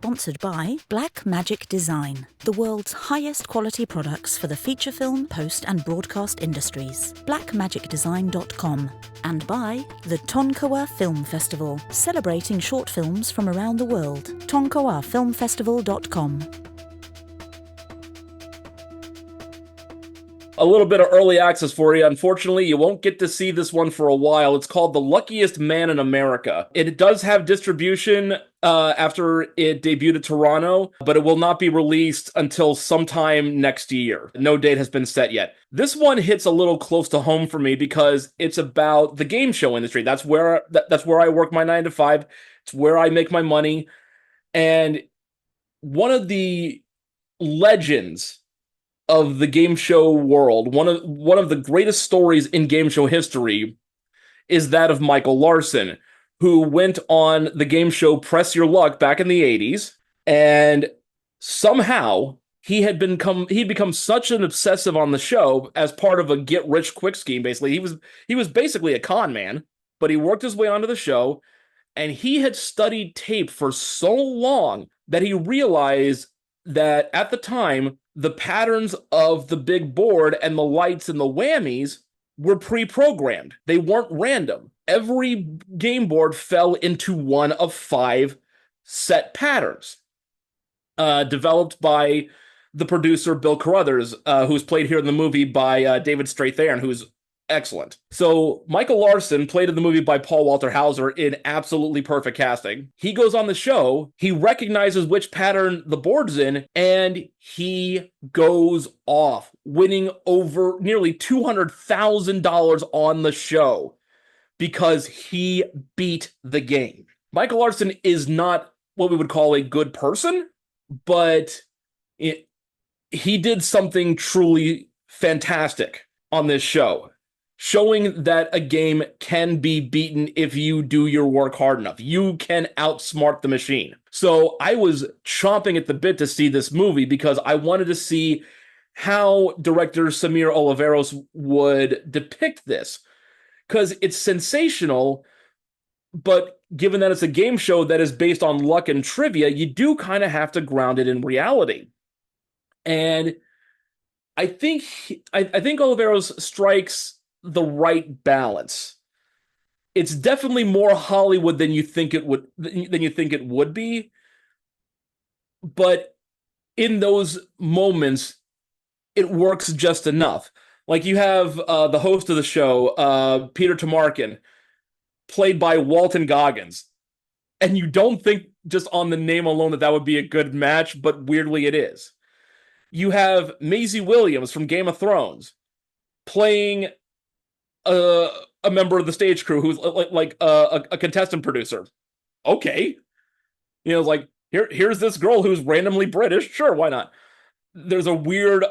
sponsored by Blackmagic Design, the world's highest quality products for the feature film, post and broadcast industries. Blackmagicdesign.com. And by the Tonkawa Film Festival, celebrating short films from around the world. tonkawafilmfestival.com. A little bit of early access for you. Unfortunately, you won't get to see this one for a while. It's called The Luckiest Man in America. It does have distribution after it debuted at Toronto, but it will not be released until sometime next year. No date has been set yet. This one hits a little close to home for me because it's about the game show industry. That's where I work my 9 to 5. It's where I make my money. And one of the legends of the game show world, one of the greatest stories in game show history is that of Michael Larson, who went on the game show Press Your Luck back in the 80s, and somehow he'd become such an obsessive on the show as part of a get-rich-quick scheme, basically. He was basically a con man, but he worked his way onto the show, and he had studied tape for so long that he realized that at the time, the patterns of the big board and the lights and the whammies were pre-programmed. They weren't random. Every game board fell into one of 5 set patterns, developed by the producer Bill Carruthers, who's played here in the movie by David Strathairn, who's excellent. So Michael Larson, played in the movie by Paul Walter Hauser in absolutely perfect casting. He goes on the show, he recognizes which pattern the board's in, and he goes off, winning over nearly $200,000 on the show because he beat the game. Michael Larson is not what we would call a good person, but he did something truly fantastic on this show, showing that a game can be beaten if you do your work hard enough. You can outsmart the machine. So I was chomping at the bit to see this movie because I wanted to see how director Samir Oliveros would depict this. Because it's sensational, but given that it's a game show that is based on luck and trivia, you do kind of have to ground it in reality. And I think Oliveros strikes the right balance. It's definitely more Hollywood than you think it would be, but in those moments, it works just enough. Like you have the host of the show, Peter Tamarkin, played by Walton Goggins, and you don't think just on the name alone that would be a good match, but weirdly it is. You have Maisie Williams from Game of Thrones playing a member of the stage crew who's like a contestant producer. Okay. Like here's this girl who's randomly British. Sure, why not? There's a weird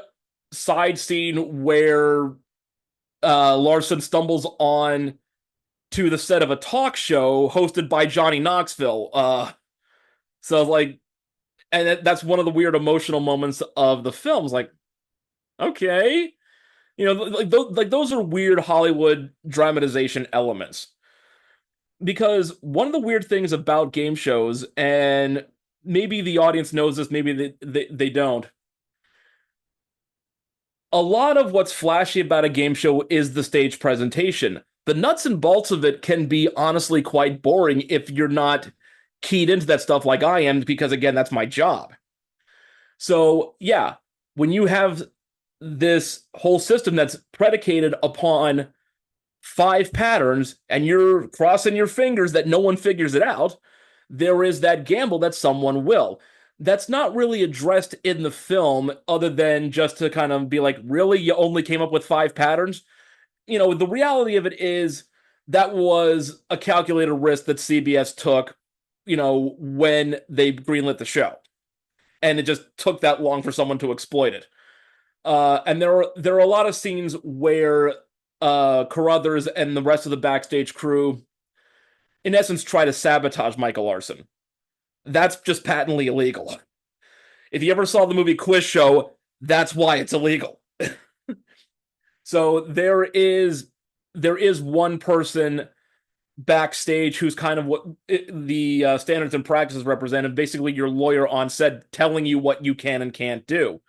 side scene where Larson stumbles on to the set of a talk show hosted by Johnny Knoxville. So like, and that's one of the weird emotional moments of the film. It's like, okay. Like those are weird Hollywood dramatization elements. Because one of the weird things about game shows, and maybe the audience knows this, maybe they don't, a lot of what's flashy about a game show is the stage presentation. The nuts and bolts of it can be honestly quite boring if you're not keyed into that stuff like I am, because again, that's my job. So yeah, when you have this whole system that's predicated upon 5 patterns and you're crossing your fingers that no one figures it out, there is that gamble that someone will. That's not really addressed in the film other than just to kind of be like, really? You only came up with 5 patterns? The reality of it is that was a calculated risk that CBS took, when they greenlit the show. And it just took that long for someone to exploit it. And there are a lot of scenes where Carruthers and the rest of the backstage crew, in essence, try to sabotage Michael Larson. That's just patently illegal. If you ever saw the movie Quiz Show, that's why it's illegal. So there is one person backstage who's kind of what the standards and practices represent, and basically your lawyer on set telling you what you can and can't do.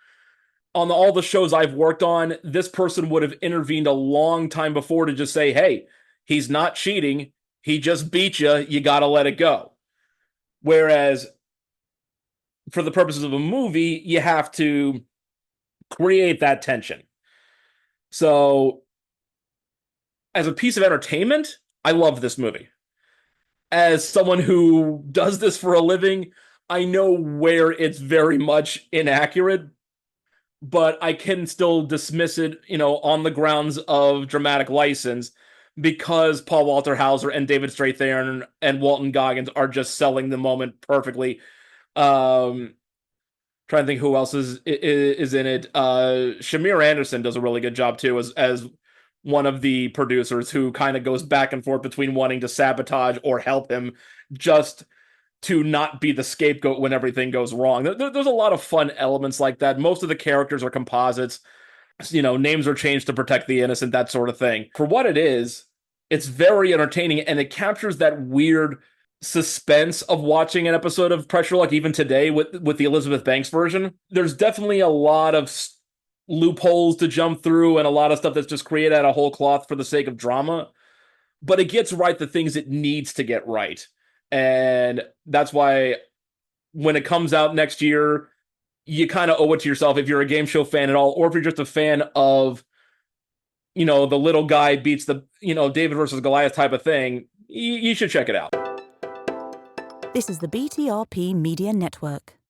On all the shows I've worked on, this person would have intervened a long time before to just say, hey, he's not cheating. He just beat you. You got to let it go. Whereas for the purposes of a movie, you have to create that tension. So, as a piece of entertainment, I love this movie. As someone who does this for a living, I know where it's very much inaccurate, but I can still dismiss it, on the grounds of dramatic license because Paul Walter Hauser and David Strathairn and Walton Goggins are just selling the moment perfectly. Trying to think who else is in it. Shamir Anderson does a really good job too as one of the producers who kind of goes back and forth between wanting to sabotage or help him just to not be the scapegoat when everything goes wrong. There's a lot of fun elements like that. Most of the characters are composites. Names are changed to protect the innocent, that sort of thing. For what it is, it's very entertaining, and it captures that weird suspense of watching an episode of Pressure Luck even today with the Elizabeth Banks version. There's definitely a lot of loopholes to jump through and a lot of stuff that's just created out of whole cloth for the sake of drama, but it gets right the things it needs to get right. And that's why when it comes out next year, you kind of owe it to yourself if you're a game show fan at all, or if you're just a fan of, the little guy beats the, David versus Goliath type of thing, you should check it out. This is the BTRP Media Network.